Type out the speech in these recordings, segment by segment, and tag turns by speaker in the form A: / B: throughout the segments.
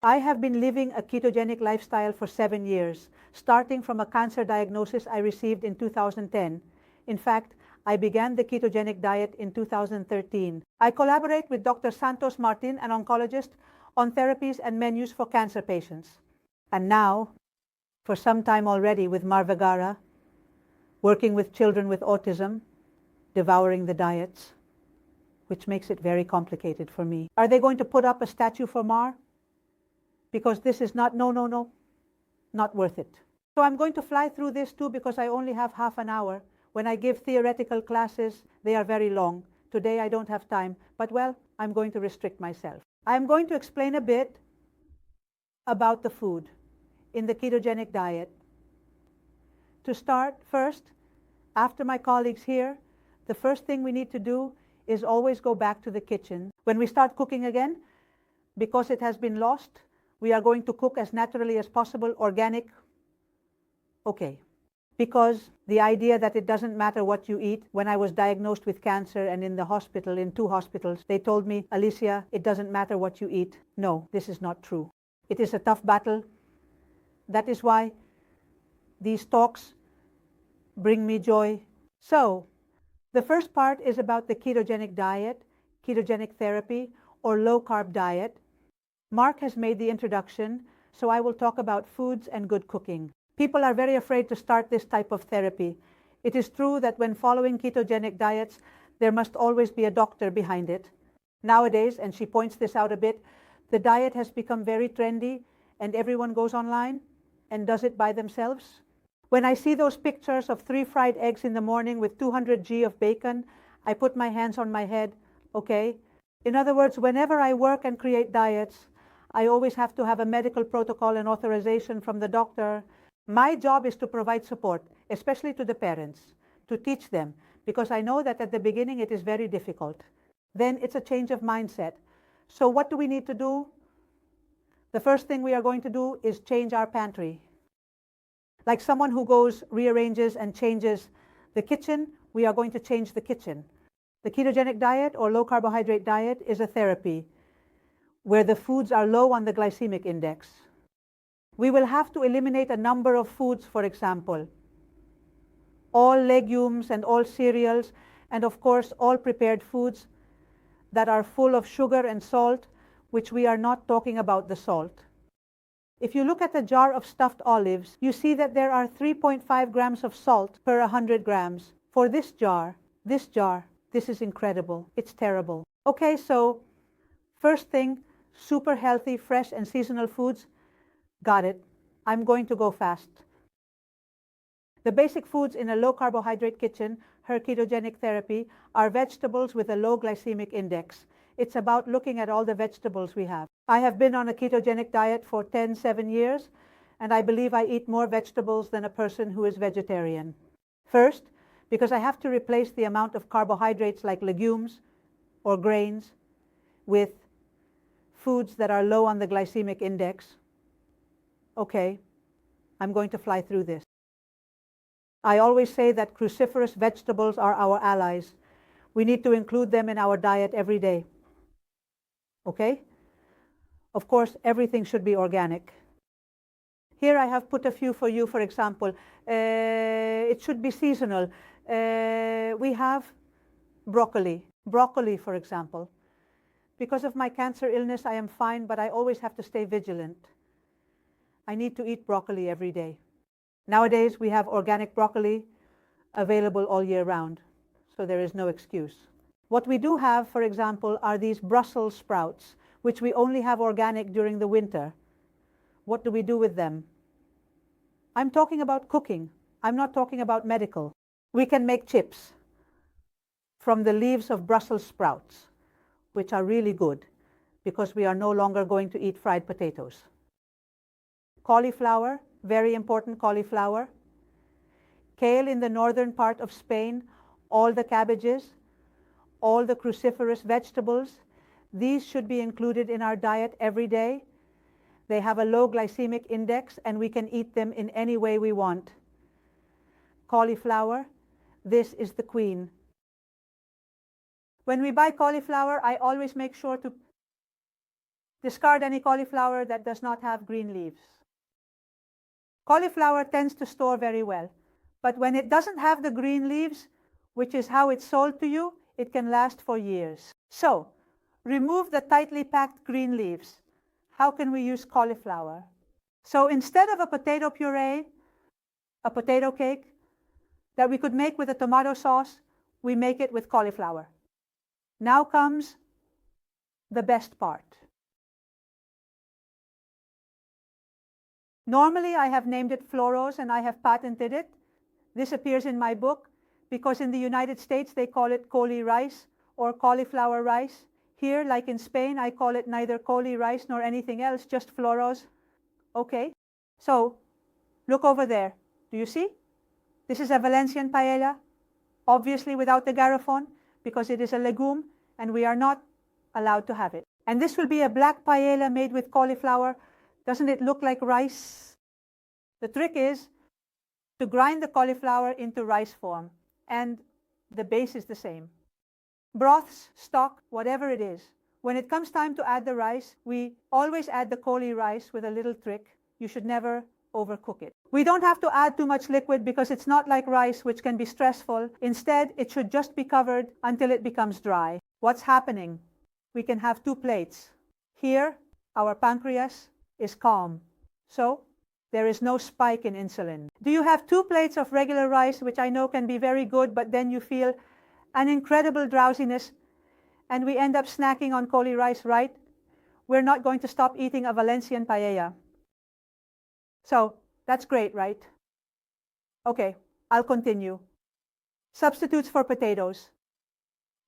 A: I have been living a ketogenic lifestyle for 7 years, starting from a cancer diagnosis I received in 2010. In fact, I began the ketogenic diet in 2013. I collaborate with Dr. Santos Martin, an oncologist, on therapies and menus for cancer patients. And now, for some time already with Mar Vergara, working with children with autism, devouring the diets, which makes it very complicated for me. Are they going to put up a statue for Mar? Because this is not worth it. So I'm going to fly through this too because I only have half an hour. When I give theoretical classes, they are very long. Today I don't have time, but well, I'm going to restrict myself. I'm going to explain a bit about the food in the ketogenic diet. To start, first, after my colleagues here, the first thing we need to do is always go back to the kitchen. When we start cooking again, because it has been lost, we are going to cook as naturally as possible, organic. Okay. Because the idea that it doesn't matter what you eat, when I was diagnosed with cancer and in the hospital, in 2 hospitals, they told me, Alicia, it doesn't matter what you eat. No, this is not true. It is a tough battle. That is why these talks bring me joy. So, the first part is about the ketogenic diet, ketogenic therapy, or low-carb diet. Mark has made the introduction, so I will talk about foods and good cooking. People are very afraid to start this type of therapy. It is true that when following ketogenic diets, there must always be a doctor behind it. Nowadays, and she points this out a bit, the diet has become very trendy and everyone goes online and does it by themselves. When I see those pictures of 3 fried eggs in the morning with 200 g of bacon, I put my hands on my head, okay? In other words, whenever I work and create diets, I always have to have a medical protocol and authorization from the doctor. My job is to provide support, especially to the parents, to teach them, because I know that at the beginning it is very difficult. Then it's a change of mindset. So what do we need to do? The first thing we are going to do is change our pantry. Like someone who goes, rearranges and changes the kitchen, we are going to change the kitchen. The ketogenic diet or low carbohydrate diet is a therapy where the foods are low on the glycemic index. We will have to eliminate a number of foods, for example, all legumes and all cereals, and of course all prepared foods that are full of sugar and salt, which we are not talking about the salt. If you look at a jar of stuffed olives, you see that there are 3.5 grams of salt per 100 grams. For this jar, this is incredible. It's terrible. Okay, so first thing, super healthy, fresh and seasonal foods. Got it. I'm going to go fast. The basic foods in a low carbohydrate kitchen, her ketogenic therapy, are vegetables with a low glycemic index. It's about looking at all the vegetables we have. I have been on a ketogenic diet for 7 years, and I believe I eat more vegetables than a person who is vegetarian. First, because I have to replace the amount of carbohydrates like legumes or grains with foods that are low on the glycemic index. Okay, I'm going to fly through this. I always say that cruciferous vegetables are our allies. We need to include them in our diet every day. Okay? Of course, everything should be organic. Here I have put a few for you, for example. It should be seasonal. We have broccoli. Broccoli, for example. Because of my cancer illness, I am fine, but I always have to stay vigilant. I need to eat broccoli every day. Nowadays, we have organic broccoli available all year round, so there is no excuse. What we do have, for example, are these Brussels sprouts, which we only have organic during the winter. What do we do with them? I'm talking about cooking. I'm not talking about medical. We can make chips from the leaves of Brussels sprouts, which are really good because we are no longer going to eat fried potatoes. Cauliflower, very important cauliflower. Kale in the northern part of Spain, all the cabbages, all the cruciferous vegetables, these should be included in our diet every day. They have a low glycemic index and we can eat them in any way we want. Cauliflower, this is the queen. When we buy cauliflower, I always make sure to Discard any cauliflower that does not have green leaves. Cauliflower tends to store very well, but when it doesn't have the green leaves, which is how it's sold to you, it can last for years. So, remove the tightly packed green leaves. How can we use cauliflower? So instead of a potato puree, a potato cake that we could make with a tomato sauce, we make it with cauliflower. Now comes the best part. Normally, I have named it Floros and I have patented it. This appears in my book because in the United States, they call it coli rice or cauliflower rice. Here, like in Spain, I call it neither coli rice nor anything else, just Floros. Okay, so look over there. Do you see? This is a Valencian paella, obviously without the garrafon because it is a legume and we are not allowed to have it. And this will be a black paella made with cauliflower. Doesn't it look like rice? The trick is to grind the cauliflower into rice form, and the base is the same. Broths, stock, whatever it is. When it comes time to add the rice, we always add the coli rice with a little trick. You should never overcook it. We don't have to add too much liquid because it's not like rice, which can be stressful. Instead, it should just be covered until it becomes dry. What's happening? We can have 2 plates. Here, our pancreas is calm. So, there is no spike in insulin. Do you have 2 plates of regular rice, which I know can be very good, but then you feel an incredible drowsiness, and we end up snacking on coli rice, right? We're not going to stop eating a Valencian paella. So, that's great, right? Okay, I'll continue. Substitutes for potatoes.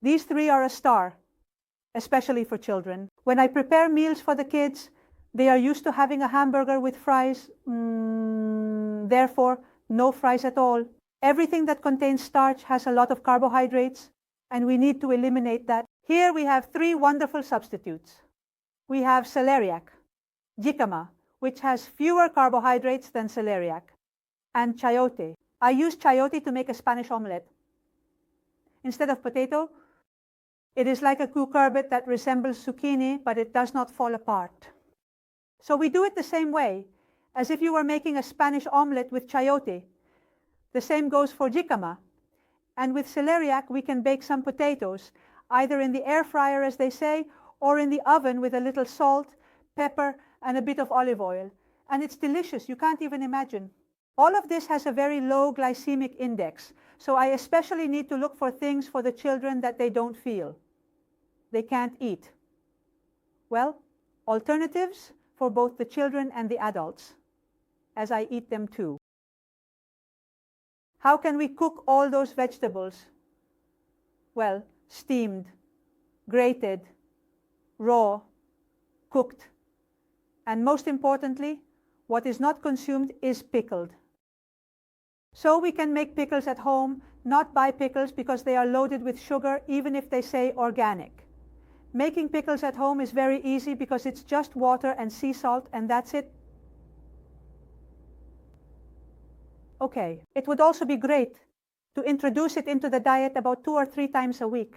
A: These 3 are a star, especially for children. When I prepare meals for the kids, they are used to having a hamburger with fries. Therefore, no fries at all. Everything that contains starch has a lot of carbohydrates, and we need to eliminate that. Here we have 3 wonderful substitutes. We have celeriac, jicama, which has fewer carbohydrates than celeriac, and chayote. I use chayote to make a Spanish omelette. Instead of potato, it is like a cucurbit that resembles zucchini, but it does not fall apart. So we do it the same way, as if you were making a Spanish omelette with chayote. The same goes for jicama. And with celeriac, we can bake some potatoes, either in the air fryer, as they say, or in the oven with a little salt, pepper, and a bit of olive oil. And it's delicious. You can't even imagine. All of this has a very low glycemic index. So I especially need to look for things for the children that they don't feel. They can't eat. Well, alternatives for both the children and the adults, as I eat them too. How can we cook all those vegetables? Well, steamed, grated, raw, cooked. And most importantly, what is not consumed is pickled. So we can make pickles at home, not buy pickles because they are loaded with sugar, even if they say organic. Making pickles at home is very easy because it's just water and sea salt, and that's it. Okay, it would also be great to introduce it into the diet about 2 or 3 times a week.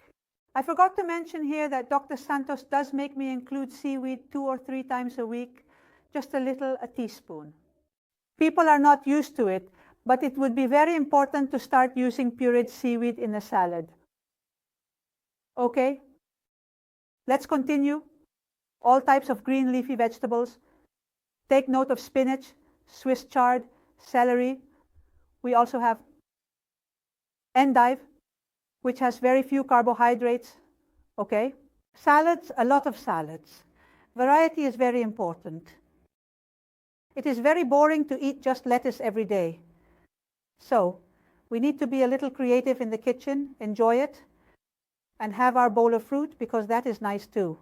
A: I forgot to mention here that Dr. Santos does make me include seaweed 2 or 3 times a week, just a teaspoon. People are not used to it, but it would be very important to start using pureed seaweed in a salad. Okay, let's continue. All types of green leafy vegetables. Take note of spinach, Swiss chard, celery. We also have endive, which has very few carbohydrates. Okay, salads, a lot of salads. Variety is very important. It is very boring to eat just lettuce every day. So, we need to be a little creative in the kitchen, enjoy it, and have our bowl of fruit because that is nice too.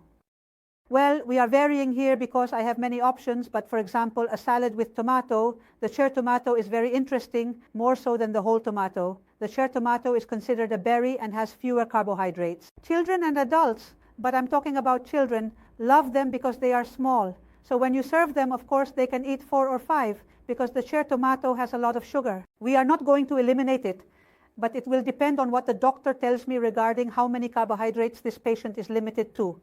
A: Well, we are varying here because I have many options, but for example, a salad with tomato, the cherry tomato is very interesting, more so than the whole tomato. The cherry tomato is considered a berry and has fewer carbohydrates. Children and adults, but I'm talking about children, love them because they are small. So when you serve them, of course, they can eat 4 or 5 because the cherry tomato has a lot of sugar. We are not going to eliminate it, but it will depend on what the doctor tells me regarding how many carbohydrates this patient is limited to.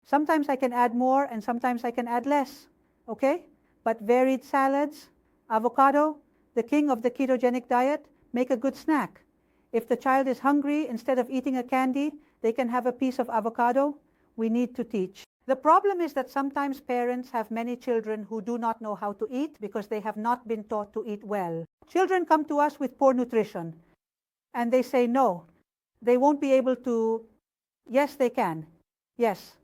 A: Sometimes I can add more and sometimes I can add less, okay? But varied salads, avocado, the king of the ketogenic diet, make a good snack. If the child is hungry, instead of eating a candy, they can have a piece of avocado. We need to teach. The problem is that sometimes parents have many children who do not know how to eat because they have not been taught to eat well. Children come to us with poor nutrition and they say no, they won't be able to. Yes, they can. Yes.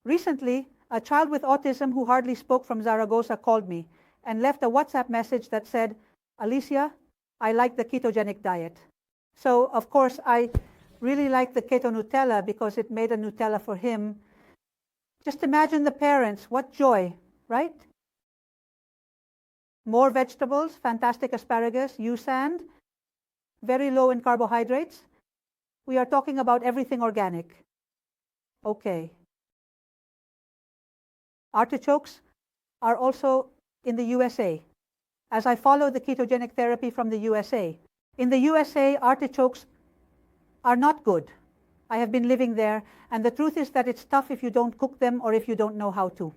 A: Recently, a child with autism who hardly spoke from Zaragoza called me and left a WhatsApp message that said, Alicia, I like the ketogenic diet. So, of course, I really like the keto Nutella because it made a Nutella for him. Just imagine the parents, what joy, right? More vegetables, fantastic asparagus, USAND, very low in carbohydrates. We are talking about everything organic. Okay. Artichokes are also in the USA, as I follow the ketogenic therapy from the USA. In the USA, artichokes are not good. I have been living there, and the truth is that it's tough if you don't cook them or if you don't know how to.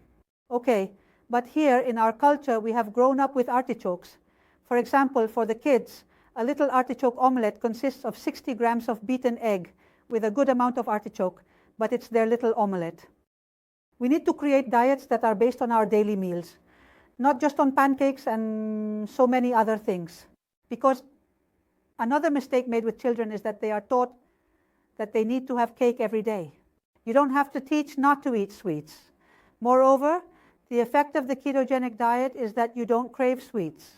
A: Okay, but here in our culture, we have grown up with artichokes. For example, for the kids, a little artichoke omelette consists of 60 grams of beaten egg with a good amount of artichoke, but it's their little omelette. We need to create diets that are based on our daily meals, not just on pancakes and so many other things. Because another mistake made with children is that they are taught that they need to have cake every day. You don't have to teach not to eat sweets. Moreover, the effect of the ketogenic diet is that you don't crave sweets.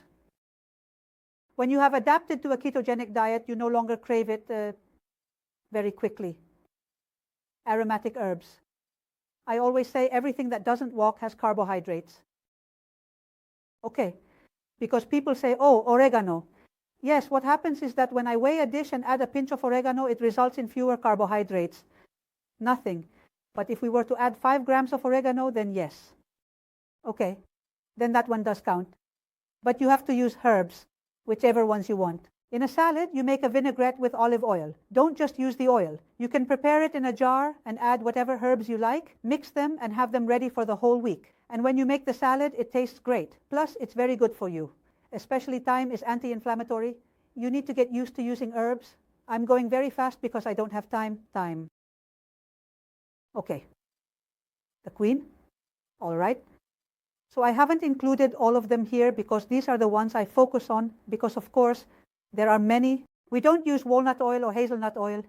A: When you have adapted to a ketogenic diet, you no longer crave it very quickly. Aromatic herbs. I always say everything that doesn't walk has carbohydrates. Okay, because people say, oh, oregano. Yes, what happens is that when I weigh a dish and add a pinch of oregano, it results in fewer carbohydrates. Nothing. But if we were to add 5 grams of oregano, then yes. Okay, then that one does count. But you have to use herbs, whichever ones you want. In a salad, you make a vinaigrette with olive oil. Don't just use the oil. You can prepare it in a jar and add whatever herbs you like, mix them and have them ready for the whole week. And when you make the salad, it tastes great. Plus, it's very good for you. Especially thyme is anti-inflammatory. You need to get used to using herbs. I'm going very fast because I don't have time. Okay. The queen. All right. So I haven't included all of them here because these are the ones I focus on because, of course, there are many. We don't use walnut oil or hazelnut oil.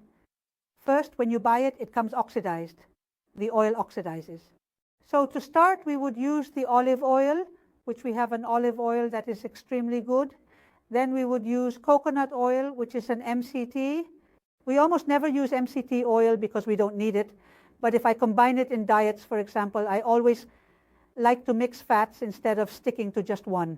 A: First, when you buy it, it comes oxidized. The oil oxidizes. So to start, we would use the olive oil, which we have an olive oil that is extremely good. Then we would use coconut oil, which is an MCT. We almost never use MCT oil because we don't need it. But if I combine it in diets, for example, I always like to mix fats instead of sticking to just one.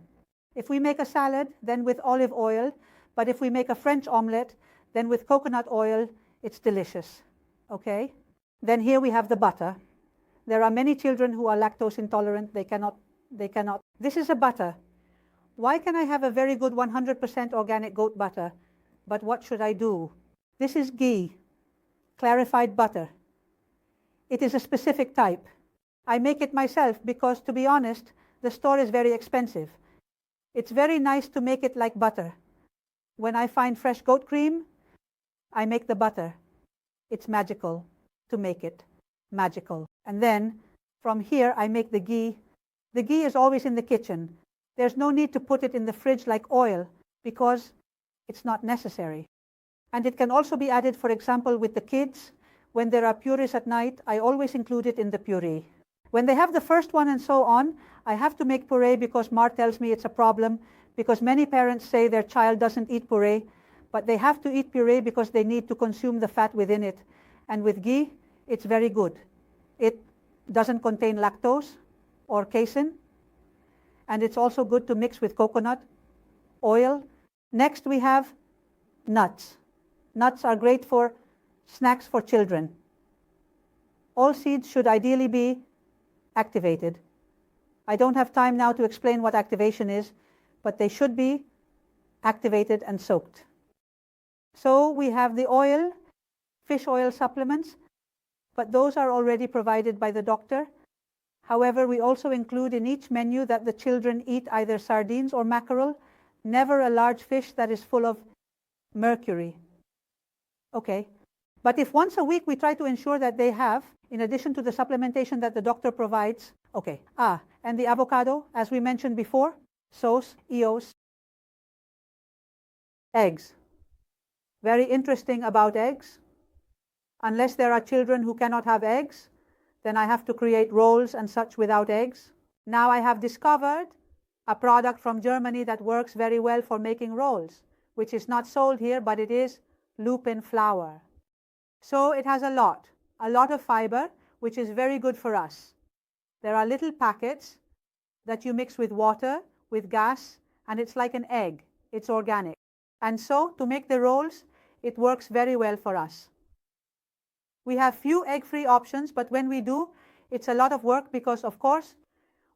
A: If we make a salad, then with olive oil. But if we make a French omelette, then with coconut oil, it's delicious. Okay? Then here we have the butter. There are many children who are lactose intolerant. They cannot. This is a butter. Why can I have a very good 100% organic goat butter? But what should I do? This is ghee, clarified butter. It is a specific type. I make it myself because, to be honest, the store is very expensive. It's very nice to make it like butter. When I find fresh goat cream, I make the butter. It's magical to make it. Magical. And then, from here, I make the ghee. The ghee is always in the kitchen. There's no need to put it in the fridge like oil because it's not necessary. And it can also be added, for example, with the kids. When there are purees at night, I always include it in the puree. When they have the first one and so on, I have to make puree because Mar tells me it's a problem because many parents say their child doesn't eat puree, but they have to eat puree because they need to consume the fat within it. And with ghee, it's very good. It doesn't contain lactose or casein, and it's also good to mix with coconut oil. Next, we have nuts. Nuts are great for snacks for children. All seeds should ideally be activated. I don't have time now to explain what activation is, but they should be activated and soaked. So we have the oil, fish oil supplements. but those are already provided by the doctor. However, we also include in each menu that the children eat either sardines or mackerel, never a large fish that is full of mercury. Okay. But if once a week we try to ensure that they have, in addition to the supplementation that the doctor provides, okay. And the avocado, as we mentioned before, sauce, EOS, eggs. Very interesting about eggs. Unless there are children who cannot have eggs, then I have to create rolls and such without eggs. Now I have discovered a product from Germany that works very well for making rolls, which is not sold here, but it is lupin flour. So it has a lot of fiber, which is very good for us. There are little packets that you mix with water, with gas, and it's like an egg. It's organic. And so to make the rolls, it works very well for us. We have few egg-free options, but when we do, it's a lot of work because, of course,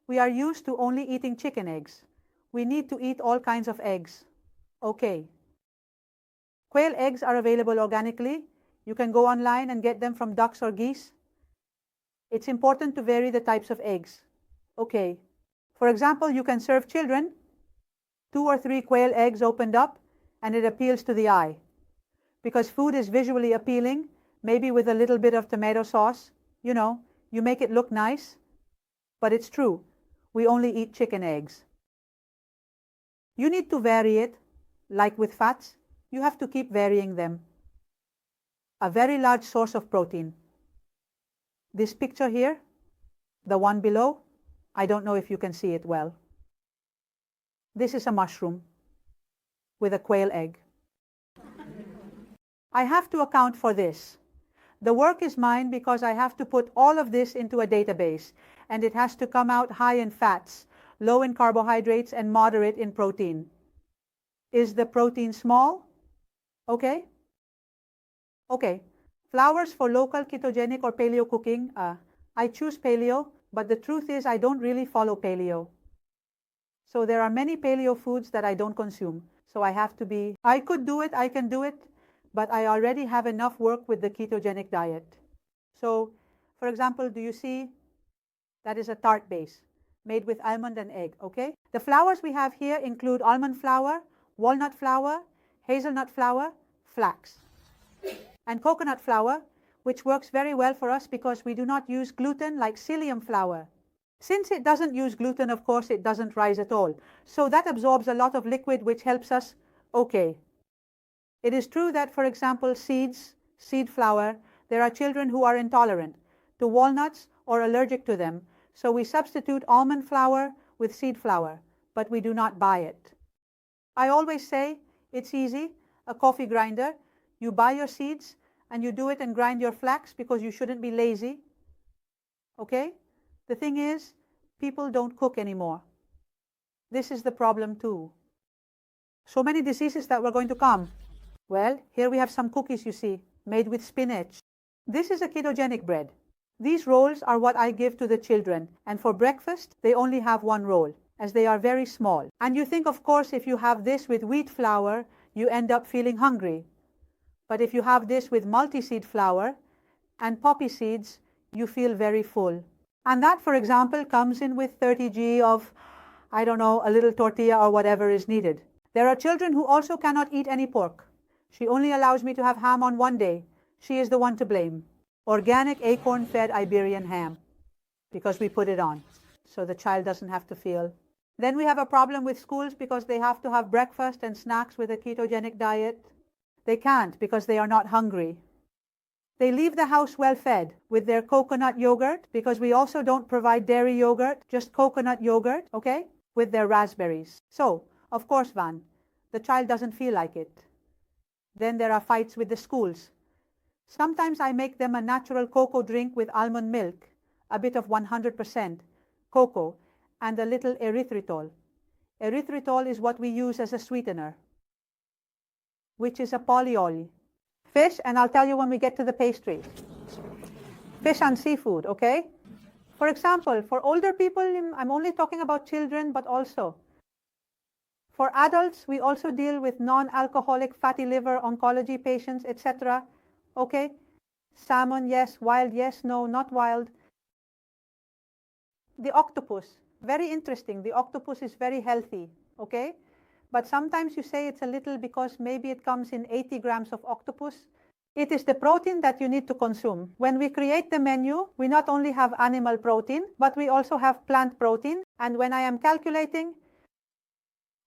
A: we are used to only eating chicken eggs. We need to eat all kinds of eggs. Okay. Quail eggs are available organically. You can go online and get them from ducks or geese. It's important to vary the types of eggs. Okay. For example, you can serve children 2 or 3 quail eggs opened up, and it appeals to the eye. Because food is visually appealing, maybe with a little bit of tomato sauce, you know, you make it look nice. But it's true, we only eat chicken eggs. You need to vary it, like with fats, you have to keep varying them. A very large source of protein. This picture here, the one below, I don't know if you can see it well. This is a mushroom with a quail egg. I have to account for this. The work is mine because I have to put all of this into a database, and it has to come out high in fats, low in carbohydrates, and moderate in protein. Is the protein small? Okay. Okay. Flours for local ketogenic or paleo cooking. I choose paleo, but the truth is I don't really follow paleo. So there are many paleo foods that I don't consume. So I have to be, I could do it, I can do it, but I already have enough work with the ketogenic diet. So, for example, do you see that is a tart base made with almond and egg, okay? The flours we have here include almond flour, walnut flour, hazelnut flour, flax, and coconut flour, which works very well for us because we do not use gluten like psyllium flour. Since it doesn't use gluten, of course, it doesn't rise at all. So that absorbs a lot of liquid, which helps us, okay. It is true that, for example, seed flour, there are children who are intolerant to walnuts or allergic to them. So we substitute almond flour with seed flour, but we do not buy it. I always say it's easy, a coffee grinder. You buy your seeds and you do it and grind your flax because you shouldn't be lazy. Okay? The thing is, people don't cook anymore. This is the problem too. So many diseases that were going to come. Well, here we have some cookies, you see, made with spinach. This is a ketogenic bread. These rolls are what I give to the children, and for breakfast, they only have one roll, as they are very small. And you think, of course, if you have this with wheat flour, you end up feeling hungry. But if you have this with multi-seed flour and poppy seeds, you feel very full. And that, for example, comes in with 30 g of, I don't know, a little tortilla or whatever is needed. There are children who also cannot eat any pork. She only allows me to have ham on one day. She is the one to blame. Organic acorn-fed Iberian ham, because we put it on, so the child doesn't have to feel. Then we have a problem with schools because they have to have breakfast and snacks with a ketogenic diet. They can't because they are not hungry. They leave the house well-fed with their coconut yogurt, because we also don't provide dairy yogurt, just coconut yogurt, okay, with their raspberries. So, of course, Van, the child doesn't feel like it. Then there are fights with the schools. Sometimes I make them a natural cocoa drink with almond milk, a bit of 100% cocoa, and a little erythritol. Erythritol is what we use as a sweetener, which is a polyol. Fish, and I'll tell you when we get to the pastries. Fish and seafood, okay? For example, for older people, I'm only talking about children, but also for adults, we also deal with non-alcoholic fatty liver oncology patients, etc. Okay? Salmon, yes. Wild, yes. No, not wild. The octopus, very interesting. The octopus is very healthy, okay? But sometimes you say it's a little because maybe it comes in 80 grams of octopus. It is the protein that you need to consume. When we create the menu, we not only have animal protein, but we also have plant protein. And when I am calculating,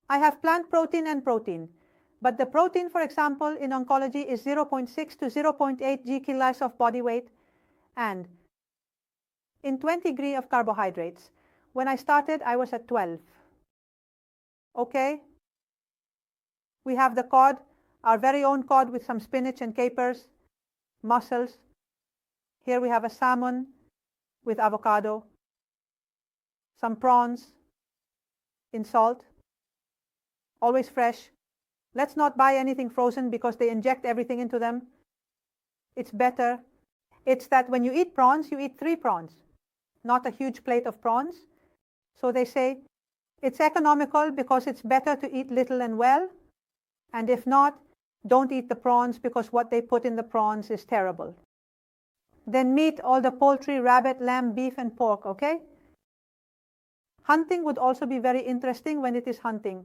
A: I have plant protein and protein. But the protein, for example, in oncology is 0.6 to 0.8 g-kilograms of body weight. And in 20 g of carbohydrates. When I started, I was at 12. Okay? We have the cod, our very own cod with some spinach and capers, mussels. Here we have a salmon with avocado, some prawns in salt, always fresh. Let's not buy anything frozen because they inject everything into them. It's better. It's that when you eat prawns, you eat 3 prawns, not a huge plate of prawns. So they say it's economical because it's better to eat little and well. And if not, don't eat the prawns because what they put in the prawns is terrible. Then meat, all the poultry, rabbit, lamb, beef, and pork, okay? Hunting would also be very interesting when it is hunting.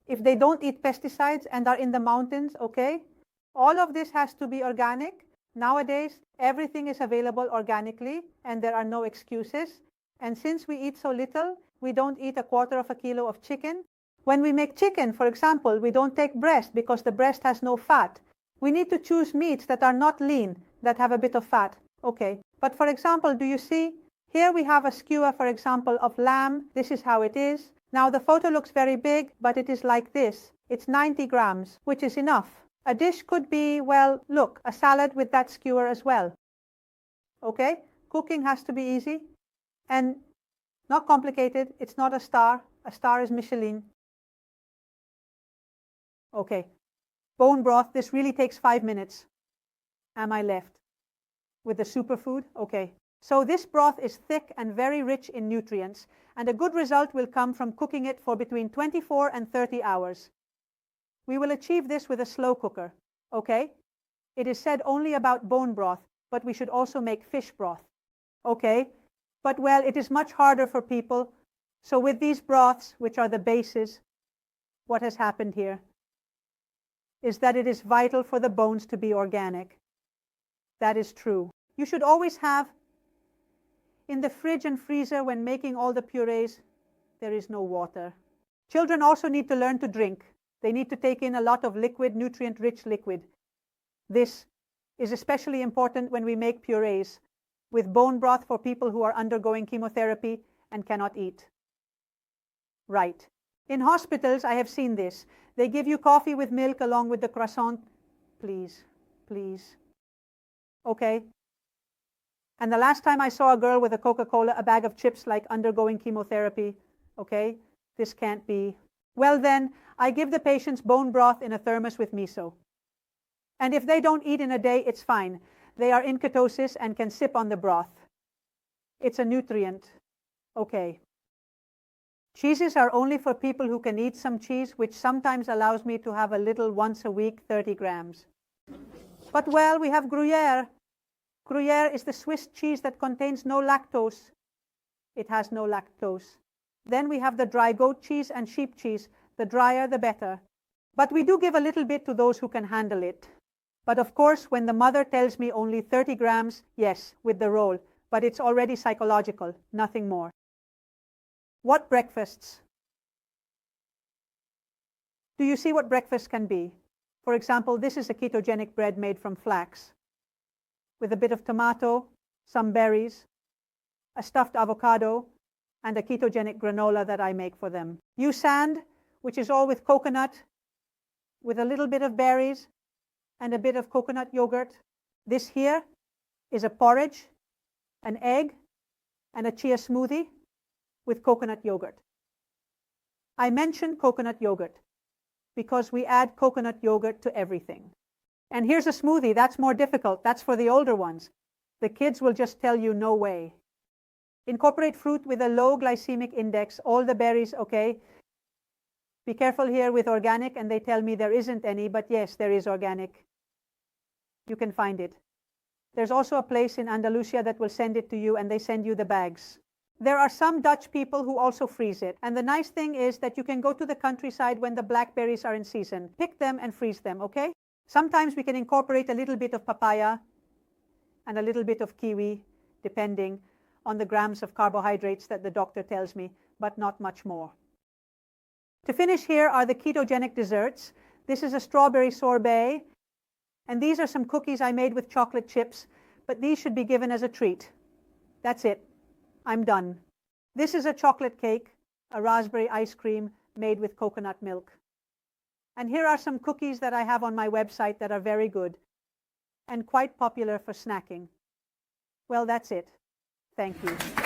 A: If they don't eat pesticides and are in the mountains, okay? All of this has to be organic. Nowadays, everything is available organically and there are no excuses. And since we eat so little, we don't eat 1/4 kilo of chicken. When we make chicken, for example, we don't take breast because the breast has no fat. We need to choose meats that are not lean, that have a bit of fat. Okay. But for example, do you see? Here we have a skewer, for example, of lamb. This is how it is. Now the photo looks very big, but it is like this. It's 90 grams, which is enough. A dish could be, well, look, a salad with that skewer as well. Okay? Cooking has to be easy and not complicated. It's not a star. A star is Michelin. Okay. Bone broth, this really takes 5 minutes. Am I left with the superfood? Okay. So this broth is thick and very rich in nutrients, and a good result will come from cooking it for between 24 and 30 hours. We will achieve this with a slow cooker, okay? It is said only about bone broth, but we should also make fish broth, okay? But well, it is much harder for people. So with these broths, which are the bases, what has happened here is that it is vital for the bones to be organic. That is true. You should always have in the fridge and freezer when making all the purees, there is no water. Children also need to learn to drink. They need to take in a lot of liquid, nutrient-rich liquid. This is especially important when we make purees with bone broth for people who are undergoing chemotherapy and cannot eat. Right. In hospitals, I have seen this. They give you coffee with milk along with the croissant. Please, please. Okay. And the last time I saw a girl with a Coca-Cola, a bag of chips like undergoing chemotherapy, okay, this can't be. Well then, I give the patients bone broth in a thermos with miso. And if they don't eat in a day, it's fine. They are in ketosis and can sip on the broth. It's a nutrient. Okay. Cheeses are only for people who can eat some cheese, which sometimes allows me to have a little once a week, 30 grams. But well, we have Gruyere. Gruyere is the Swiss cheese that contains no lactose. It has no lactose. Then we have the dry goat cheese and sheep cheese. The drier, the better. But we do give a little bit to those who can handle it. But of course, when the mother tells me only 30 grams, yes, with the roll. But it's already psychological, nothing more. What breakfasts? Do you see what breakfast can be? For example, this is a ketogenic bread made from flax, with a bit of tomato, some berries, a stuffed avocado, and a ketogenic granola that I make for them. Sand, which is all with coconut, with a little bit of berries, and a bit of coconut yogurt. This here is a porridge, an egg, and a chia smoothie with coconut yogurt. I mention coconut yogurt because we add coconut yogurt to everything. And here's a smoothie. That's more difficult. That's for the older ones. The kids will just tell you no way. Incorporate fruit with a low glycemic index. All the berries, okay. Be careful here with organic, and they tell me there isn't any, but yes, there is organic. You can find it. There's also a place in Andalusia that will send it to you, and they send you the bags. There are some Dutch people who also freeze it. And the nice thing is that you can go to the countryside when the blackberries are in season. Pick them and freeze them, okay? Sometimes we can incorporate a little bit of papaya and a little bit of kiwi, depending on the grams of carbohydrates that the doctor tells me, but not much more. To finish, here are the ketogenic desserts. This is a strawberry sorbet, and these are some cookies I made with chocolate chips, but these should be given as a treat. That's it. I'm done. This is a chocolate cake, a raspberry ice cream made with coconut milk. And here are some cookies that I have on my website that are very good and quite popular for snacking. Well, that's it. Thank you.